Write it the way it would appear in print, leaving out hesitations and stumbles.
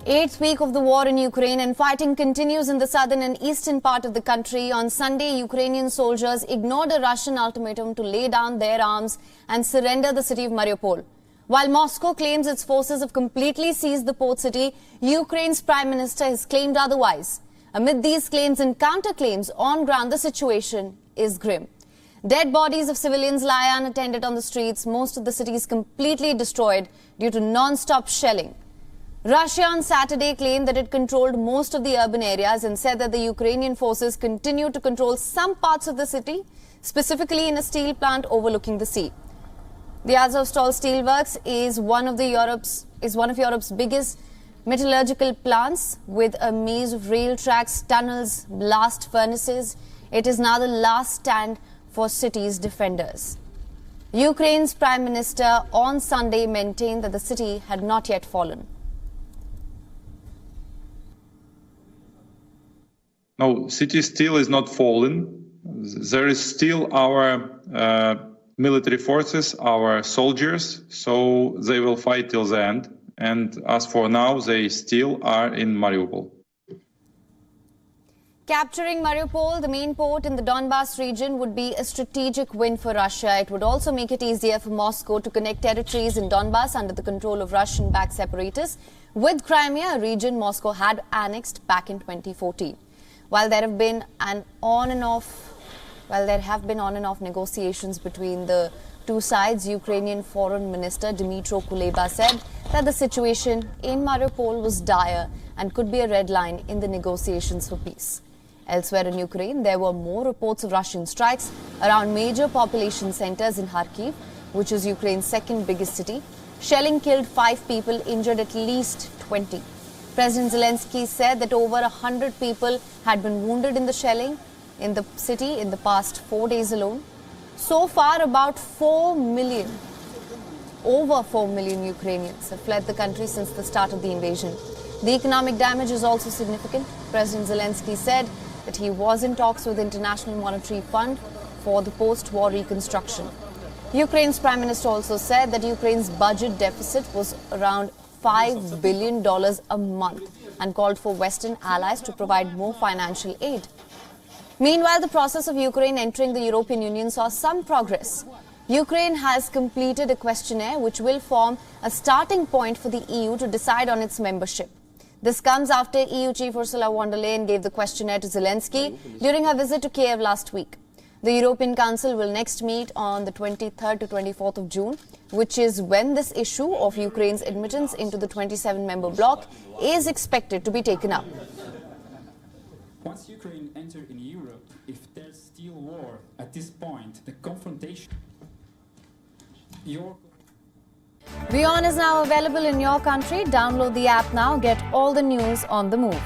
Eighth week of the war in Ukraine, and fighting continues in the southern and eastern part of the country. On Sunday, Ukrainian soldiers ignored a Russian ultimatum to lay down their arms and surrender the city of Mariupol. While Moscow claims its forces have completely seized the port city, Ukraine's Prime Minister has claimed otherwise. Amid these claims and counterclaims, on ground the situation is grim. Dead bodies of civilians lie unattended on the streets. Most of the city is completely destroyed due to non-stop shelling. Russia on Saturday claimed that it controlled most of the urban areas and said that the Ukrainian forces continue to control some parts of the city, specifically in a steel plant overlooking the sea. The Azovstal Steelworks is one of Europe's biggest metallurgical plants, with a maze of rail tracks, tunnels, blast furnaces. It is now the last stand for city's defenders. Ukraine's Prime Minister on Sunday maintained that the city had not yet fallen. No, city still is not fallen. There is still our military forces, our soldiers, so they will fight till the end. And as for now, they still are in Mariupol. Capturing Mariupol, the main port in the Donbas region, would be a strategic win for Russia. It would also make it easier for Moscow to connect territories in Donbas under the control of Russian-backed separatists with Crimea, a region Moscow had annexed back in 2014. While there have been on and off negotiations between the two sides, Ukrainian Foreign Minister Dmytro Kuleba said that the situation in Mariupol was dire and could be a red line in the negotiations for peace. Elsewhere in Ukraine, there were more reports of Russian strikes around major population centers in Kharkiv, which is Ukraine's second biggest city. Shelling killed 5 people, injured at least 20. President Zelensky said that over 100 people had been wounded in the shelling in the city in the past 4 days alone. So far, over 4 million Ukrainians have fled the country since the start of the invasion. The economic damage is also significant. President Zelensky said that he was in talks with the International Monetary Fund for the post-war reconstruction. Ukraine's Prime Minister also said that Ukraine's budget deficit was around $5 billion a month and called for Western allies to provide more financial aid. Meanwhile, the process of Ukraine entering the European Union saw some progress. Ukraine has completed a questionnaire which will form a starting point for the EU to decide on its membership. This comes after EU Chief Ursula von der Leyen gave the questionnaire to Zelensky during her visit to Kiev last week. The European Council will next meet on the 23rd to 24th of June, which is when this issue of Ukraine's admittance into the 27-member bloc is expected to be taken up. Once Ukraine enters in Europe, if there's still war at this point, the confrontation... WION is now available in your country. Download the app now. Get all the news on the move.